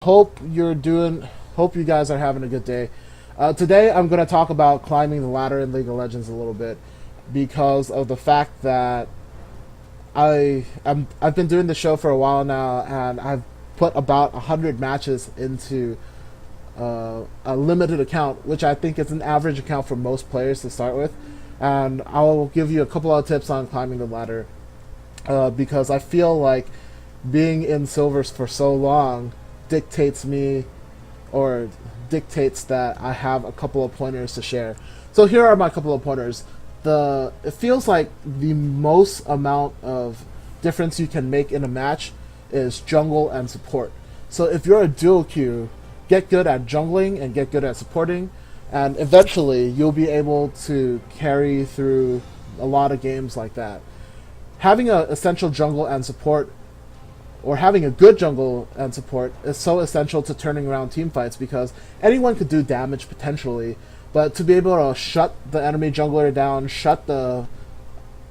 Hope you're doing. Hope you guys are having a good day. Today I'm going to talk about climbing the ladder in League of Legends a little bit because of the fact that I've been doing the show for a while now, and I've put about 100 matches into a limited account, which I think is an average account for most players to start with. And I'll give you a couple of tips on climbing the ladder because I feel like being in silvers for so long dictates me or dictates that I have a couple of pointers to share. So here are my couple of pointers. It feels like the most amount of difference you can make in a match is jungle and support. So if you're a dual queue, get good at jungling and get good at supporting, and eventually you'll be able to carry through a lot of games like that. Having a essential jungle and support, or having a good jungle and support, is so essential to turning around team fights because anyone could do damage potentially, but to be able to shut the enemy jungler down, shut the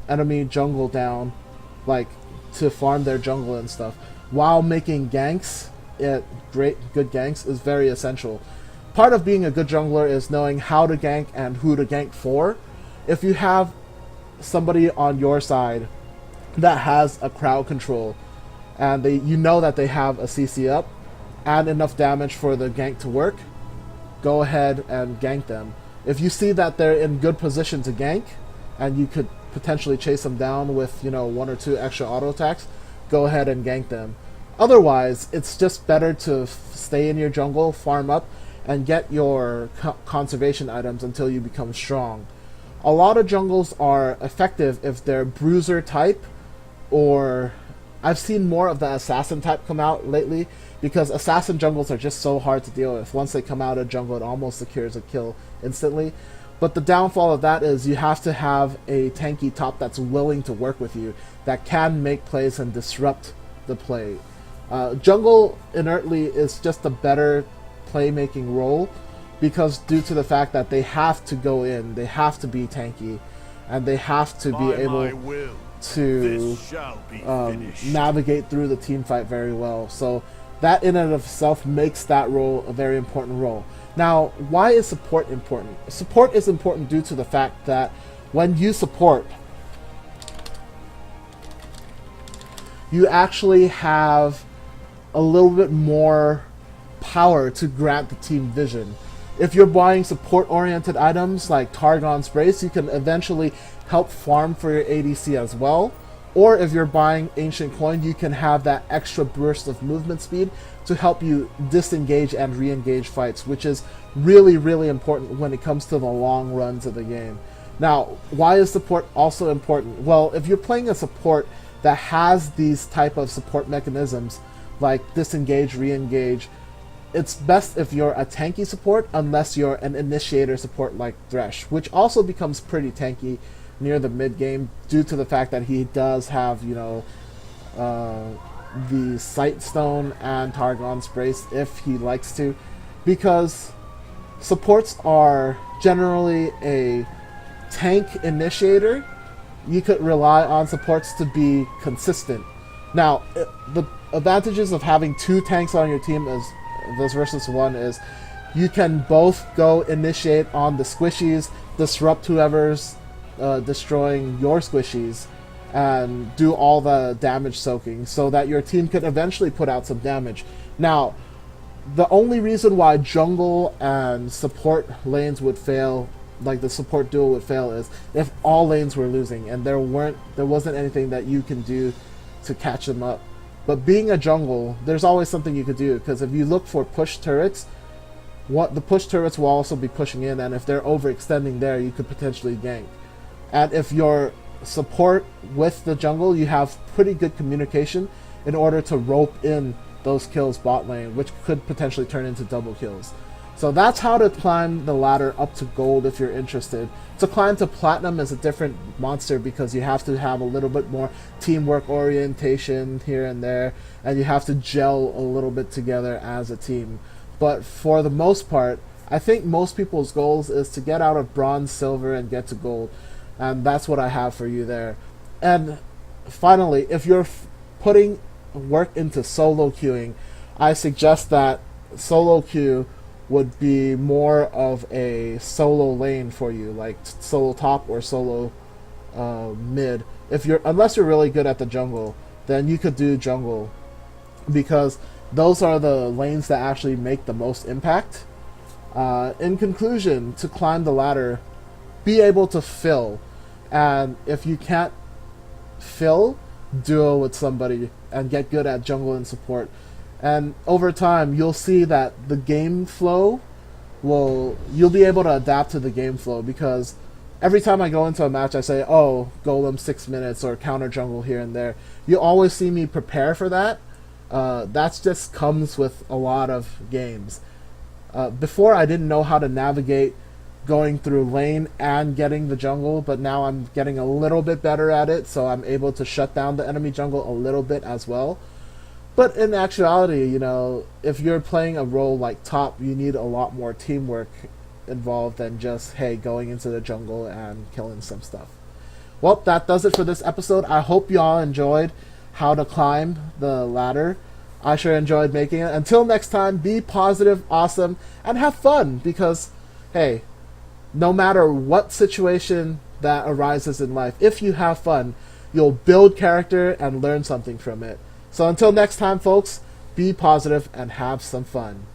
enemy jungle down, like to farm their jungle and stuff, while making ganks, good ganks, is very essential. Part of being a good jungler is knowing how to gank and who to gank for. If you have somebody on your side that has a crowd control, and you know that they have a CC up and enough damage for the gank to work, go ahead and gank them. If you see that they're in good position to gank, and you could potentially chase them down with, one or two extra auto attacks, go ahead and gank them. Otherwise, it's just better to stay in your jungle, farm up, and get your conservation items until you become strong. A lot of jungles are effective if they're bruiser type, or I've seen more of the assassin type come out lately because assassin jungles are just so hard to deal with. Once they come out of jungle, it almost secures a kill instantly. But the downfall of that is you have to have a tanky top that's willing to work with you, that can make plays and disrupt the play. Jungle inertly is just a better playmaking role because due to the fact that they have to go in, they have to be tanky, and they have to be able to navigate through the team fight very well. So that in and of itself makes that role a very important role. Now, why is support important? Support is important due to the fact that when you support, you actually have a little bit more power to grant the team vision. If you're buying support-oriented items like Targon's Brace, you can eventually help farm for your ADC as well. Or if you're buying Ancient Coin, you can have that extra burst of movement speed to help you disengage and re-engage fights, which is really, really important when it comes to the long runs of the game. Now, why is support also important? Well, if you're playing a support that has these type of support mechanisms, like disengage, re-engage, it's best if you're a tanky support unless you're an initiator support like Thresh, which also becomes pretty tanky near the mid game due to the fact that he does have, the Sight Stone and Targon's Brace if he likes to, because supports are generally a tank initiator. You could rely on supports to be consistent. Now, the advantages of having two tanks on your team is this versus one is you can both go initiate on the squishies, disrupt whoever's destroying your squishies, and do all the damage soaking so that your team can eventually put out some damage. Now, the only reason why jungle and support lanes would fail, like the support duo would fail, is if all lanes were losing and there wasn't anything that you can do to catch them up. But being a jungle, there's always something you could do, because if you look for push turrets, the push turrets will also be pushing in, and if they're overextending there, you could potentially gank. And if your support with the jungle, you have pretty good communication in order to rope in those kills bot lane, which could potentially turn into double kills. So that's how to climb the ladder up to gold if you're interested. To climb to platinum is a different monster because you have to have a little bit more teamwork orientation here and there, and you have to gel a little bit together as a team. But for the most part, I think most people's goals is to get out of bronze, silver, and get to gold. And that's what I have for you there. And finally, if you're putting work into solo queuing, I suggest that solo queue would be more of a solo lane for you, like solo top or solo mid. If you're unless you're really good at the jungle, then you could do jungle because those are the lanes that actually make the most impact. In conclusion, to climb the ladder, be able to fill, and if you can't fill, duo with somebody and get good at jungle and support. And over time, you'll see that the game flow you'll be able to adapt to the game flow because every time I go into a match, I say, oh, golem 6 minutes or counter jungle here and there. You always see me prepare for that. That just comes with a lot of games. Before, I didn't know how to navigate going through lane and getting the jungle, but now I'm getting a little bit better at it, so I'm able to shut down the enemy jungle a little bit as well. But in actuality, you know, if you're playing a role like top, you need a lot more teamwork involved than just, hey, going into the jungle and killing some stuff. Well, that does it for this episode. I hope you all enjoyed how to climb the ladder. I sure enjoyed making it. Until next time, be positive, awesome, and have fun because, hey, no matter what situation that arises in life, if you have fun, you'll build character and learn something from it. So until next time, folks, be positive and have some fun.